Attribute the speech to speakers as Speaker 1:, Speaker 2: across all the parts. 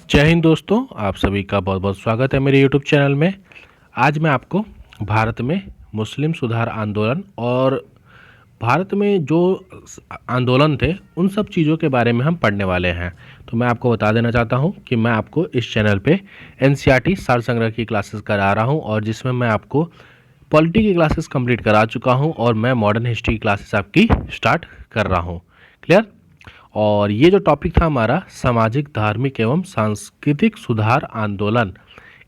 Speaker 1: जय हिंद दोस्तों, आप सभी का बहुत बहुत स्वागत है मेरे यूट्यूब चैनल में। आज मैं आपको भारत में मुस्लिम सुधार आंदोलन और भारत में जो आंदोलन थे उन सब चीज़ों के बारे में हम पढ़ने वाले हैं। तो मैं आपको बता देना चाहता हूं कि मैं आपको इस चैनल पे एनसीईआरटी सार संग्रह की क्लासेस करा रहा हूं और जिसमें मैं आपको पॉलिटी की क्लासेस कंप्लीट करा चुका हूं और मैं मॉडर्न हिस्ट्री की क्लासेस आपकी स्टार्ट कर रहा हूँ। क्लियर। और ये जो टॉपिक था हमारा सामाजिक, धार्मिक एवं सांस्कृतिक सुधार आंदोलन,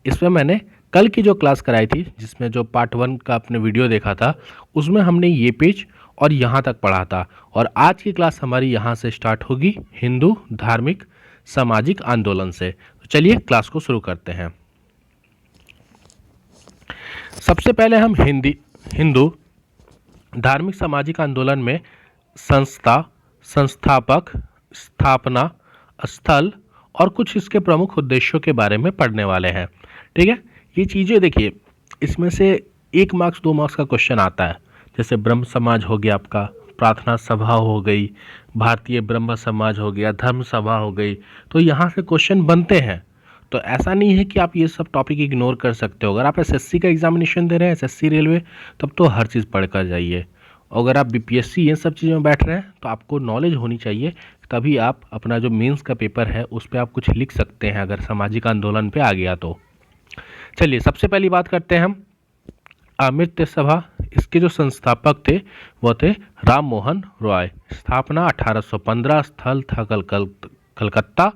Speaker 1: इसमें मैंने कल की जो क्लास कराई थी जिसमें जो पार्ट 1 का आपने वीडियो देखा था उसमें हमने ये पेज और यहाँ तक पढ़ा था। और आज की क्लास हमारी यहाँ से स्टार्ट होगी हिंदू धार्मिक सामाजिक आंदोलन से। तो चलिए क्लास को शुरू करते हैं। सबसे पहले हम हिंदू धार्मिक सामाजिक आंदोलन में संस्था, संस्थापक, स्थापना स्थल और कुछ इसके प्रमुख उद्देश्यों के बारे में पढ़ने वाले हैं। ठीक है, ये चीज़ें देखिए, इसमें से 1 मार्क्स 2 मार्क्स का क्वेश्चन आता है। जैसे ब्रह्म समाज हो गया, आपका प्रार्थना सभा हो गई, भारतीय ब्रह्म समाज हो गया, धर्म सभा हो गई, तो यहाँ से क्वेश्चन बनते हैं। तो ऐसा नहीं है कि आप ये सब टॉपिक इग्नोर कर सकते हो। अगर आप एसएससी का एग्जामिनेशन दे रहे हैं, एसएससी रेलवे, तब तो हर चीज़ पढ़ कर जाइए। अगर आप बीपीएससी ये सब चीज़ों में बैठ रहे हैं तो आपको नॉलेज होनी चाहिए, तभी आप अपना जो मेंस का पेपर है उस पर आप कुछ लिख सकते हैं अगर सामाजिक आंदोलन पे आ गया तो। चलिए, सबसे पहली बात करते हैं हम अमृत सभा। इसके जो संस्थापक थे वो थे राम मोहन रॉय। स्थापना 1815, स्थल था कलकत्ता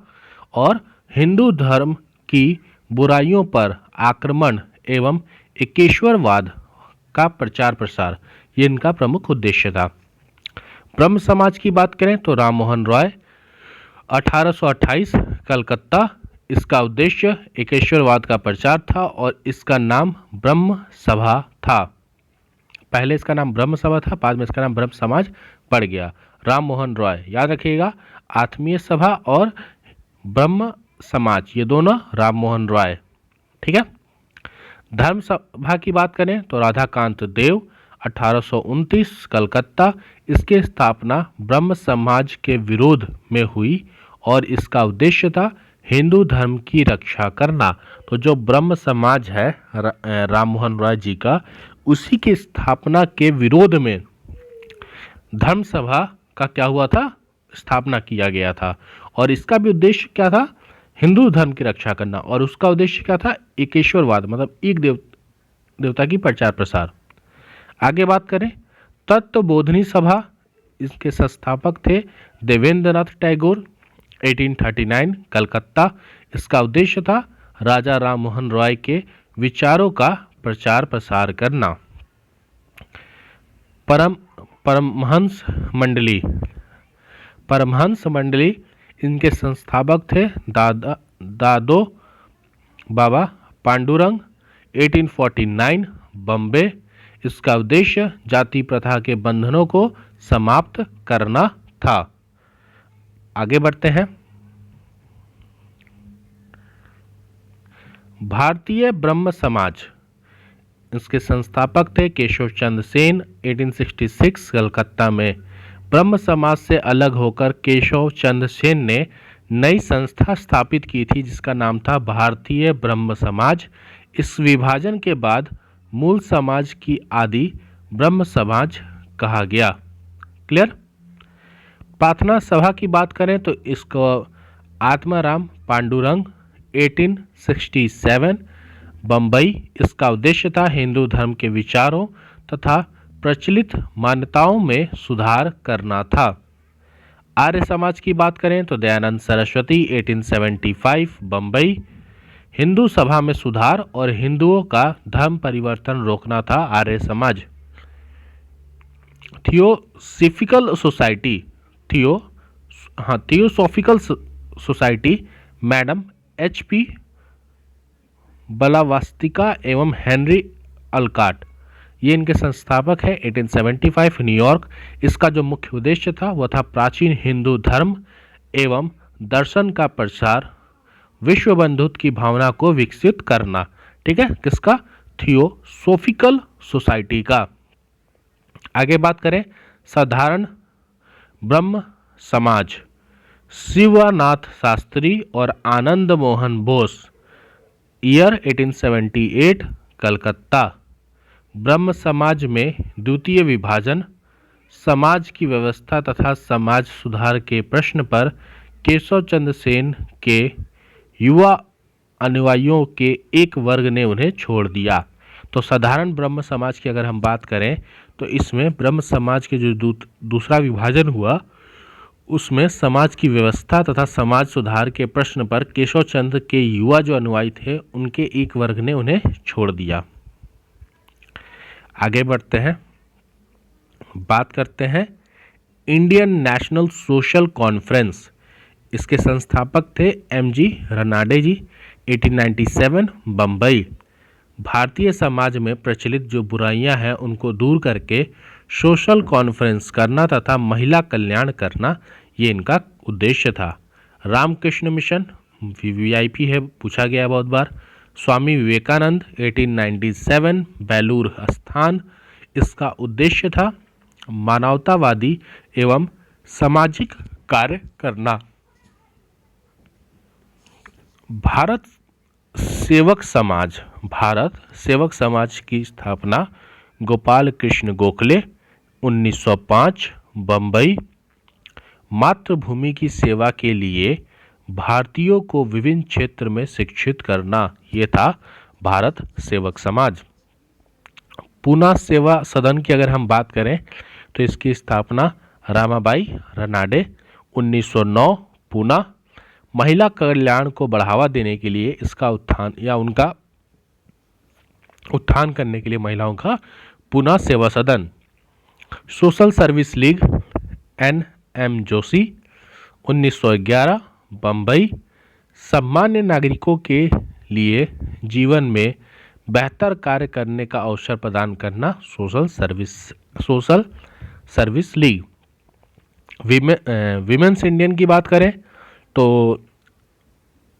Speaker 1: और हिंदू धर्म की बुराइयों पर आक्रमण एवं एकेश्वरवाद का प्रचार प्रसार, ये इनका प्रमुख उद्देश्य था। ब्रह्म समाज की बात करें तो राम मोहन रॉय 1828 कलकत्ता, इसका उद्देश्य एकेश्वरवाद का प्रचार था और इसका नाम ब्रह्म सभा था। पहले इसका नाम ब्रह्म सभा था, बाद में इसका नाम ब्रह्म समाज पड़ गया। राम मोहन रॉय, याद रखिएगा, आत्मीय सभा और ब्रह्म समाज ये दोनों राम मोहन रॉय। ठीक है। धर्म सभा की बात करें तो राधाकांत देव 1829 कलकत्ता, इसकी स्थापना ब्रह्म समाज के विरोध में हुई और इसका उद्देश्य था हिंदू धर्म की रक्षा करना। तो जो ब्रह्म समाज है राम मोहन रॉय जी का, उसी की स्थापना के विरोध में धर्म सभा का क्या हुआ था, स्थापना किया गया था। और इसका भी उद्देश्य क्या था, हिंदू धर्म की रक्षा करना। और उसका उद्देश्य क्या था, एकेश्वरवाद, मतलब एक देवता की प्रचार प्रसार। आगे बात करें तत्वबोधिनी सभा, इसके संस्थापक थे देवेंद्रनाथ टैगोर 1839 कलकत्ता, इसका उद्देश्य था राजा राम मोहन रॉय के विचारों का प्रचार प्रसार करना। परमहंस मंडली, इनके संस्थापक थे दादो बाबा पांडुरंग 1849 बम्बे, इसका उद्देश्य जाति प्रथा के बंधनों को समाप्त करना था। आगे बढ़ते हैं। भारतीय ब्रह्म समाज, इसके संस्थापक थे केशव चंद्र सेन 1866 कलकत्ता में। ब्रह्म समाज से अलग होकर केशव चंद्र सेन ने नई संस्था स्थापित की थी जिसका नाम था भारतीय ब्रह्म समाज। इस विभाजन के बाद मूल समाज की आदि ब्रह्म समाज कहा गया। क्लियर। प्रार्थना सभा की बात करें तो इसको आत्माराम पांडुरंग 1867 बम्बई, इसका उद्देश्य था हिंदू धर्म के विचारों तथा प्रचलित मान्यताओं में सुधार करना था। आर्य समाज की बात करें तो दयानंद सरस्वती 1875 बम्बई, हिंदू सभा में सुधार और हिंदुओं का धर्म परिवर्तन रोकना था Arya Samaj. Theosophical society madam HP बलावास्तिका एवं हेनरी अल्काट, ये इनके संस्थापक है 1875 न्यूयॉर्क। इसका जो मुख्य उद्देश्य था वह था प्राचीन हिंदू धर्म एवं दर्शन का प्रसार, विश्व बंधुत्व की भावना को विकसित करना। ठीक है, किसका, थियोसॉफिकल सोसाइटी का। आगे बात करें साधारण ब्रह्म समाज, शिवनाथ शास्त्री और आनंद मोहन बोस। ईयर 1878 कलकत्ता। ब्रह्म समाज में द्वितीय विभाजन, समाज की व्यवस्था तथा समाज सुधार के प्रश्न पर केशव चंद्र सेन के युवा अनुयायियों के एक वर्ग ने उन्हें छोड़ दिया। तो साधारण ब्रह्म समाज की अगर हम बात करें तो इसमें ब्रह्म समाज के जो दूसरा विभाजन हुआ उसमें समाज की व्यवस्था तथा समाज सुधार के प्रश्न पर केशव चंद्र के युवा जो अनुयायी थे उनके एक वर्ग ने उन्हें छोड़ दिया। आगे बढ़ते हैं, बात करते हैं इंडियन नेशनल सोशल कॉन्फ्रेंस। इसके संस्थापक थे एम.जी. रनाडे जी। 1897 बम्बई। भारतीय समाज में प्रचलित जो बुराइयां हैं उनको दूर करके सोशल कॉन्फ्रेंस करना तथा महिला कल्याण करना, ये इनका उद्देश्य था। रामकृष्ण मिशन, वीवीआईपी है, पूछा गया बहुत बार। स्वामी विवेकानंद 1897 बेलूर स्थान, इसका उद्देश्य था मानवतावादी एवं सामाजिक कार्य करना। भारत सेवक समाज की स्थापना गोपाल कृष्ण गोखले 1905 बम्बई। मातृभूमि की सेवा के लिए भारतीयों को विभिन्न क्षेत्र में शिक्षित करना, ये था भारत सेवक समाज। पूना सेवा सदन की अगर हम बात करें तो इसकी स्थापना रामाबाई रनाडे 1909 पूना। महिला कल्याण को बढ़ावा देने के लिए इसका उत्थान या उनका उत्थान करने के लिए महिलाओं का Poona Seva Sadan. Social service league N M. Joshi 1911 Bombay. सामान्य नागरिकों के लिए जीवन में बेहतर कार्य करने का अवसर प्रदान करना, social service league. Women's Indian की बात करें तो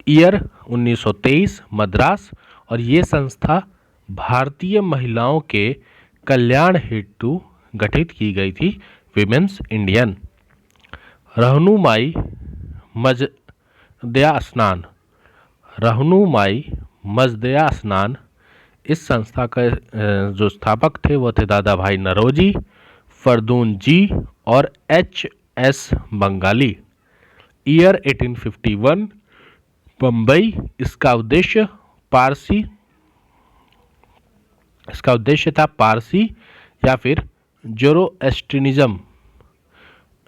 Speaker 1: ईयर 1923 मद्रास, और ये संस्था भारतीय महिलाओं के कल्याण हेतु गठित की गई थी, विमेंस इंडियन। रहनुमाई मजदया स्नान, इस संस्था का जो स्थापक थे वो थे दादा भाई नरोजी, फरदून जी और एच.एस. बंगाली। ईयर 1851 बम्बई। इसका उद्देश्य था पारसी या फिर जोरोएस्ट्रिनिज्म,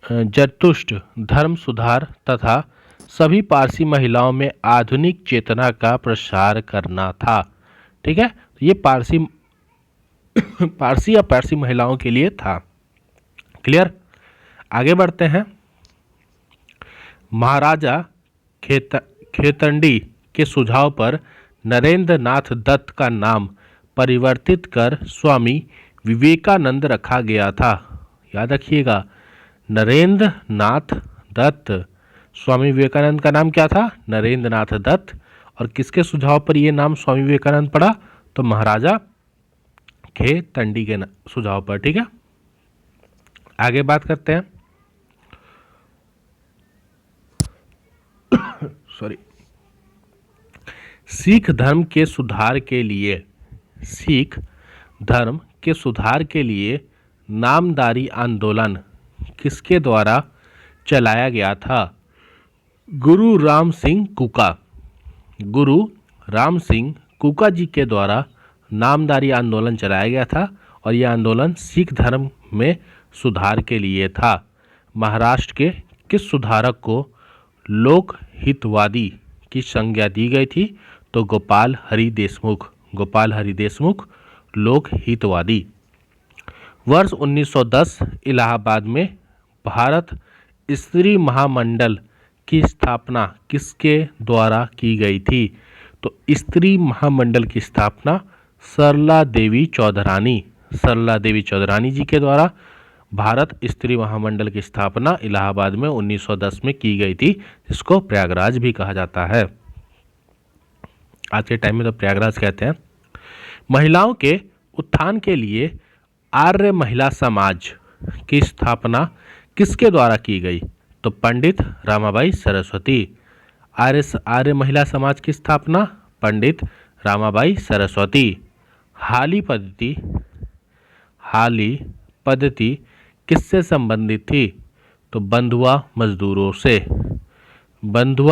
Speaker 1: जरतुष्ट धर्म सुधार तथा सभी पारसी महिलाओं में आधुनिक चेतना का प्रसार करना था। ठीक है, ये पारसी या पारसी महिलाओं के लिए था। क्लियर। आगे बढ़ते हैं। महाराजा खेतंडी के सुझाव पर नरेंद्र नाथ दत्त का नाम परिवर्तित कर स्वामी विवेकानंद रखा गया था। याद रखिएगा, नरेंद्र नाथ दत्त, स्वामी विवेकानंद का नाम क्या था? नरेंद्र नाथ दत्त। और किसके सुझाव पर यह नाम स्वामी विवेकानंद पड़ा? तो महाराजा खेतंडी के सुझाव पर। ठीक है, आगे बात करते हैं। सिख धर्म के सुधार के लिए नामदारी आंदोलन किसके द्वारा चलाया गया था? गुरु राम सिंह कुका जी के द्वारा नामदारी आंदोलन चलाया गया था, और यह आंदोलन सिख धर्म में सुधार के लिए था। महाराष्ट्र के किस सुधारक को लोक हितवादी की संज्ञा दी गई थी? तो गोपाल हरि देशमुख लोक हितवादी। वर्ष 1910 इलाहाबाद में भारत स्त्री महामंडल की स्थापना किसके द्वारा की गई थी? तो स्त्री महामंडल की स्थापना सरला देवी चौधरानी जी के द्वारा भारत स्त्री महामंडल की स्थापना इलाहाबाद में 1910 में की गई थी, जिसको प्रयागराज भी कहा जाता है। आज के टाइम में तो प्रयागराज कहते हैं। महिलाओं के उत्थान के लिए आर्य महिला समाज की स्थापना किसके द्वारा की गई? तो पंडित रामाबाई सरस्वती। आर्य महिला समाज की स्थापना पंडित रामाबाई सरस्वती। हाली पद्धति किससे संबंधित थी? तो बंधुआ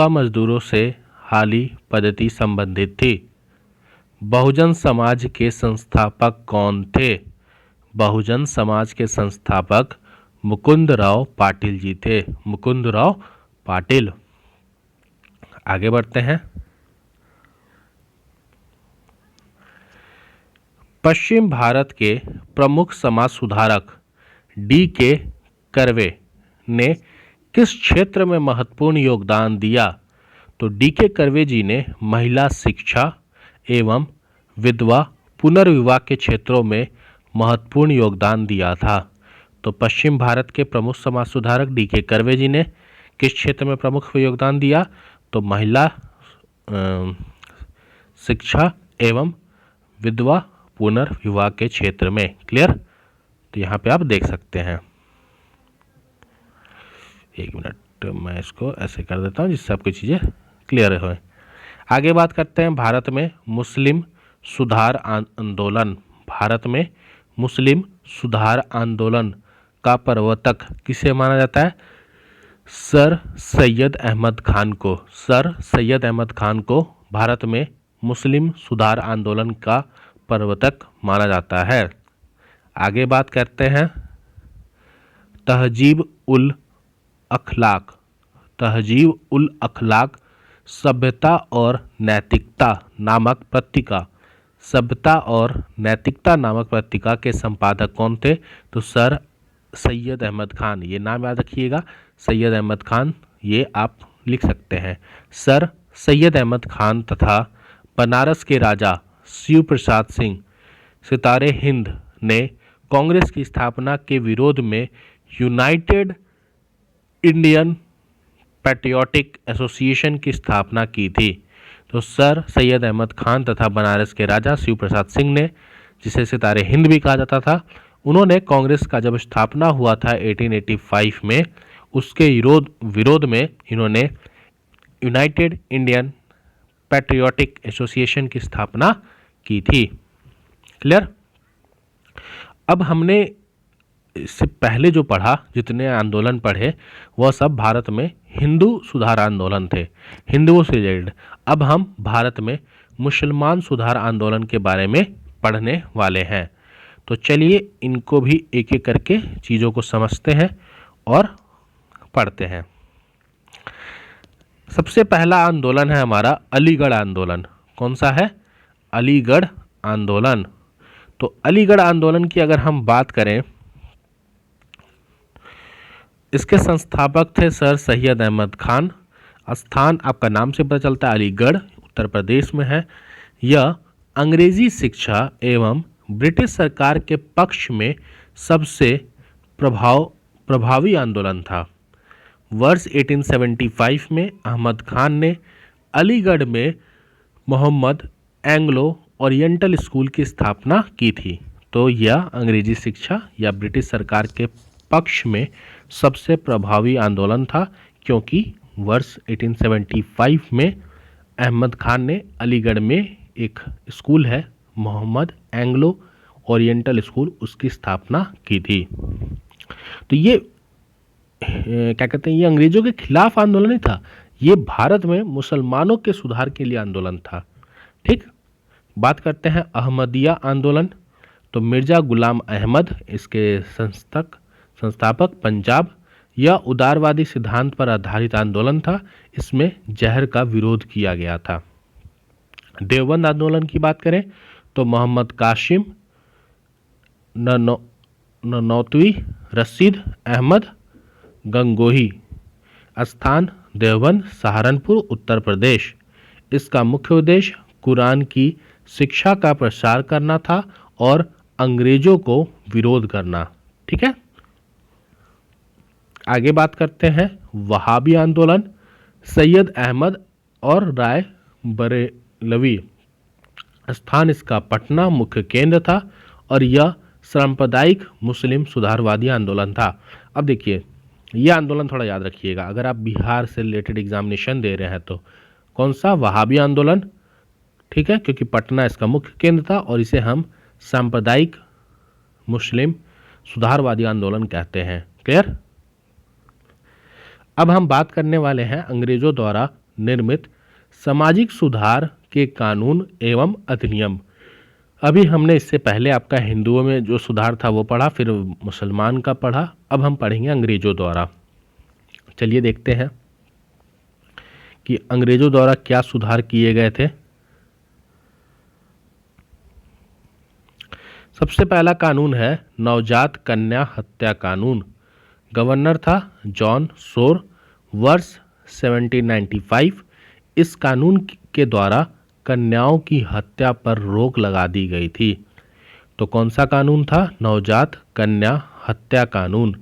Speaker 1: मजदूरों से हाली पद्धति संबंधित थी। बहुजन समाज के संस्थापक कौन थे? बहुजन समाज के संस्थापक मुकुंदराव पाटिल जी थे। मुकुंदराव पाटिल। आगे बढ़ते हैं। पश्चिम भारत के प्रमुख समाज सुधारक D.K. कर्वे ने किस क्षेत्र में महत्वपूर्ण योगदान दिया? तो D.K. कर्वे जी ने महिला शिक्षा एवं विधवा पुनर्विवाह के क्षेत्रों में महत्वपूर्ण योगदान दिया था। तो पश्चिम भारत के प्रमुख समाज सुधारक D.K. कर्वे जी ने किस क्षेत्र में प्रमुख योगदान दिया? तो महिला शिक्षा एवं विधवा पुनर्विवाह के क्षेत्र में। क्लियर? तो यहाँ पे आप देख सकते हैं। एक मिनट, मैं इसको ऐसे कर देता हूँ जिससे आपकी चीज़ें क्लियर हो। आगे बात करते हैं भारत में मुस्लिम सुधार आंदोलन। भारत में मुस्लिम सुधार आंदोलन का प्रवर्तक किसे माना जाता है? सर सैयद अहमद खान को। सर सैयद अहमद खान को भारत में मुस्लिम सुधार आंदोलन का प्रवर्तक माना जाता है। आगे बात करते हैं तहजीब उल अखलाक सभ्यता और नैतिकता नामक पत्रिका। सभ्यता और नैतिकता नामक पत्रिका के संपादक कौन थे? तो सर सैयद अहमद खान। ये नाम याद रखिएगा, सैयद अहमद खान, ये आप लिख सकते हैं। सर सैयद अहमद खान तथा बनारस के राजा शिव प्रसाद सिंह सितारे हिंद ने कांग्रेस की स्थापना के विरोध में यूनाइटेड इंडियन पैट्रियोटिक एसोसिएशन की स्थापना की थी। तो सर सैयद अहमद खान तथा बनारस के राजा शिव प्रसाद सिंह ने, जिसे सितारे हिंद भी कहा जाता था, उन्होंने कांग्रेस का जब स्थापना हुआ था 1885 में, उसके विरोध में इन्होंने यूनाइटेड इंडियन पैट्रियोटिक एसोसिएशन की स्थापना की थी। क्लियर? अब हमने इससे पहले जो पढ़ा, जितने आंदोलन पढ़े, वह सब भारत में हिंदू सुधार आंदोलन थे, हिंदुओं से रिलेटेड। अब हम भारत में मुसलमान सुधार आंदोलन के बारे में पढ़ने वाले हैं। तो चलिए इनको भी एक एक करके चीज़ों को समझते हैं और पढ़ते हैं। सबसे पहला आंदोलन है हमारा अलीगढ़ आंदोलन। कौन सा है? अलीगढ़ आंदोलन। तो अलीगढ़ आंदोलन की अगर हम बात करें, इसके संस्थापक थे सर सैयद अहमद खान। स्थान आपका नाम से पता चलता है, अलीगढ़ उत्तर प्रदेश में है। यह अंग्रेजी शिक्षा एवं ब्रिटिश सरकार के पक्ष में सबसे प्रभावी आंदोलन था। वर्ष 1875 में अहमद खान ने अलीगढ़ में मोहम्मद एंग्लो ओरिएंटल स्कूल की स्थापना की थी। तो यह अंग्रेजी शिक्षा या ब्रिटिश सरकार के पक्ष में सबसे प्रभावी आंदोलन था, क्योंकि वर्ष 1875 में अहमद खान ने अलीगढ़ में एक स्कूल है मोहम्मद एंग्लो ओरिएंटल स्कूल, उसकी स्थापना की थी। तो ये क्या कहते हैं, ये अंग्रेजों के खिलाफ आंदोलन नहीं था, ये भारत में मुसलमानों के सुधार के लिए आंदोलन था। ठीक, बात करते हैं अहमदिया आंदोलन। तो मिर्जा गुलाम अहमद इसके संस्थापक, पंजाब। यह उदारवादी सिद्धांत पर आधारित आंदोलन था, इसमें जहर का विरोध किया गया था। देवबंद आंदोलन की बात करें तो मोहम्मद कासिम ननौतवी, रशीद अहमद गंगोही। स्थान देवबंद, सहारनपुर, उत्तर प्रदेश। इसका मुख्य उद्देश्य कुरान की शिक्षा का प्रसार करना था और अंग्रेजों को विरोध करना। ठीक है, आगे बात करते हैं वहाबी आंदोलन। सैयद अहमद और राय बरेलवी। स्थान इसका पटना मुख्य केंद्र था और यह सांप्रदायिक मुस्लिम सुधारवादी आंदोलन था। अब देखिए, ये आंदोलन थोड़ा याद रखिएगा अगर आप बिहार से रिलेटेड एग्जामिनेशन दे रहे हैं तो। कौन सा? वहाबी आंदोलन, ठीक है, क्योंकि पटना इसका मुख्य केंद्र था और इसे हम सांप्रदायिक मुस्लिम सुधारवादी आंदोलन कहते हैं। क्लियर? अब हम बात करने वाले हैं अंग्रेजों द्वारा निर्मित सामाजिक सुधार के कानून एवं अधिनियम। अभी हमने इससे पहले आपका हिंदुओं में जो सुधार था वो पढ़ा, फिर मुसलमान का पढ़ा, अब हम पढ़ेंगे अंग्रेजों द्वारा। चलिए देखते हैं कि अंग्रेजों द्वारा क्या सुधार किए गए थे। सबसे पहला कानून है नवजात कन्या हत्या कानून। गवर्नर था जॉन सोर, वर्ष 1795। इस कानून के द्वारा कन्याओं की हत्या पर रोक लगा दी गई थी। तो कौन सा कानून था? नवजात कन्या हत्या कानून,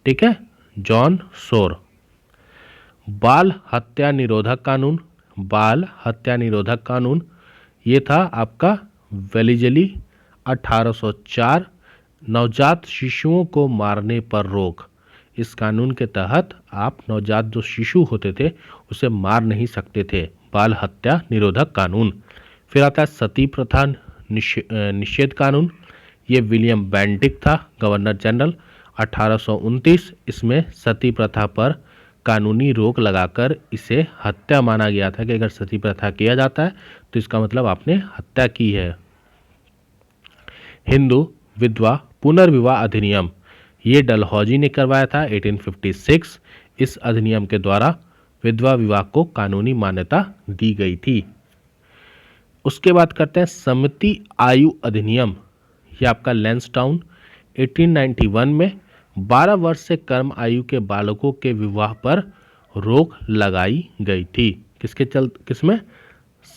Speaker 1: ठीक है, जॉन सोर। बाल हत्या निरोधक कानून, बाल हत्या निरोधक कानून ये था आपका वेलिजली 1804। नवजात शिशुओं को मारने पर रोक। इस कानून के तहत आप नवजात जो शिशु होते थे उसे मार नहीं सकते थे। बाल हत्या निरोधक कानून। फिर आता है सती प्रथा निषेध कानून। ये विलियम बेंटिक था, गवर्नर जनरल, 1829। इसमें सती प्रथा पर कानूनी रोक लगाकर इसे हत्या माना गया था कि अगर सती प्रथा किया जाता है तो इसका मतलब आपने हत्या की है। हिंदू विधवा पुनर्विवाह अधिनियम, ये डलहौजी ने करवाया था 1856। इस अधिनियम के द्वारा विधवा विवाह को कानूनी मान्यता दी गई थी। उसके बाद करते हैं सम्मति आयु अधिनियम। ये आपका लैंसडाउन 1891 में 12 वर्ष से कम आयु के बालकों के विवाह पर रोक लगाई गई थी। किसमें?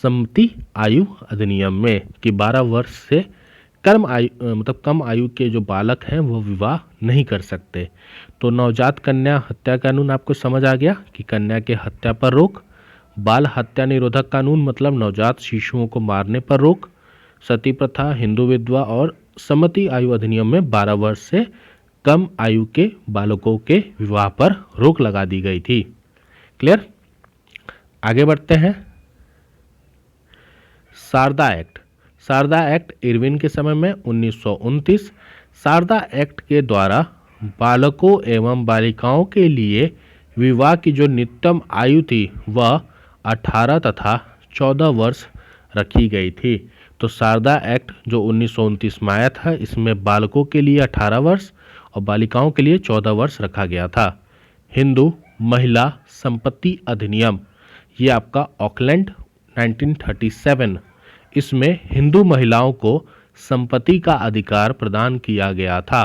Speaker 1: सम्मति आयु अधिनियम में, कि 12 वर्ष से कम आयु के जो बालक हैं वो विवाह नहीं कर सकते। तो नवजात कन्या हत्या कानून आपको समझ आ गया कि कन्या के हत्या पर रोक। बाल हत्या निरोधक कानून मतलब नवजात शिशुओं को मारने पर रोक। सती प्रथा, हिंदू विधवा और सम्मति आयु अधिनियम में 12 वर्ष से कम आयु के बालकों के विवाह पर रोक लगा दी गई थी। क्लियर? आगे बढ़ते हैं। Sharda act. Sharda act Irwin के समय में 1929। शारदा एक्ट के द्वारा बालकों एवं बालिकाओं के लिए विवाह की जो न्यूनतम आयु थी वह 18 तथा 14 वर्ष रखी गई थी। तो शारदा एक्ट जो 1929 में आया था, इसमें बालकों के लिए 18 वर्ष और बालिकाओं के लिए 14 वर्ष रखा गया था। हिंदू महिला संपत्ति अधिनियम, ये आपका ऑकलैंड 1937। इसमें हिंदू महिलाओं को संपत्ति का अधिकार प्रदान किया गया था।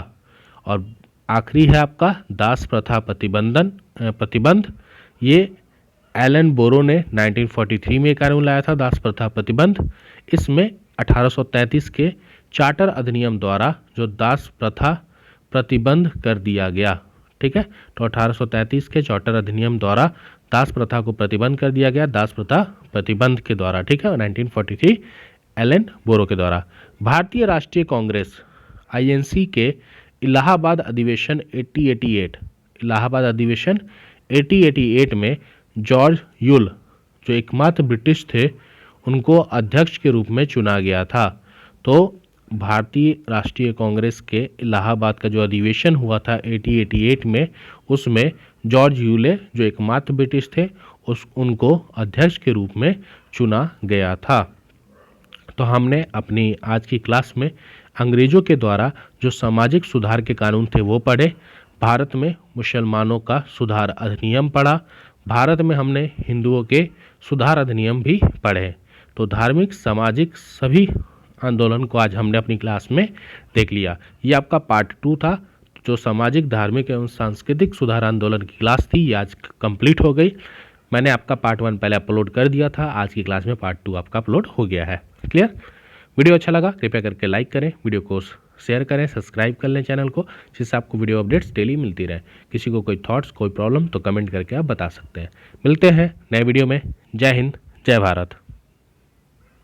Speaker 1: और आखिरी है आपका दास प्रथा प्रतिबंध। ये एलन बोरो ने 1943 में कानून लाया था, दास प्रथा प्रतिबंध। इसमें 1833 के चार्टर अधिनियम द्वारा जो दास प्रथा प्रतिबंध कर दिया गया। ठीक है, तो 1833 के चार्टर अधिनियम द्वारा दास प्रथा को प्रतिबंध कर दिया गया, दास प्रथा प्रतिबंध के द्वारा। ठीक है, 1943 एलन बोरो के द्वारा। भारतीय राष्ट्रीय कांग्रेस INC के इलाहाबाद अधिवेशन 1888, इलाहाबाद अधिवेशन 1888 में जॉर्ज यूल जो एकमात्र ब्रिटिश थे उनको अध्यक्ष के रूप में चुना गया था। तो भारतीय राष्ट्रीय कांग्रेस के इलाहाबाद का जो अधिवेशन हुआ था 1888 में, उसमें जॉर्ज यूले जो एकमात्र ब्रिटिश थे उनको अध्यक्ष के रूप में चुना गया था। तो हमने अपनी आज की क्लास में अंग्रेजों के द्वारा जो सामाजिक सुधार के कानून थे वो पढ़े। भारत में मुसलमानों का सुधार अधिनियम पढ़ा। भारत में हमने हिंदुओं के सुधार अधिनियम भी पढ़े। तो धार्मिक सामाजिक सभी आंदोलन को आज हमने अपनी क्लास में देख लिया। ये आपका पार्ट 2 था। जो सामाजिक धार्मिक एवं सांस्कृतिक सुधार आंदोलन की क्लास थी ये आज कंप्लीट हो गई। मैंने आपका पार्ट 1 पहले अपलोड कर दिया था, आज की क्लास में पार्ट 2 आपका अपलोड हो गया है। क्लियर? वीडियो अच्छा लगा कृपया करके लाइक करें, वीडियो को शेयर करें, सब्सक्राइब कर लें चैनल को, जिससे आपको वीडियो अपडेट्स डेली मिलती रहे। किसी को कोई थॉट्स कोई प्रॉब्लम तो कमेंट करके आप बता सकते हैं। मिलते हैं नए वीडियो में। जय हिंद, जय भारत।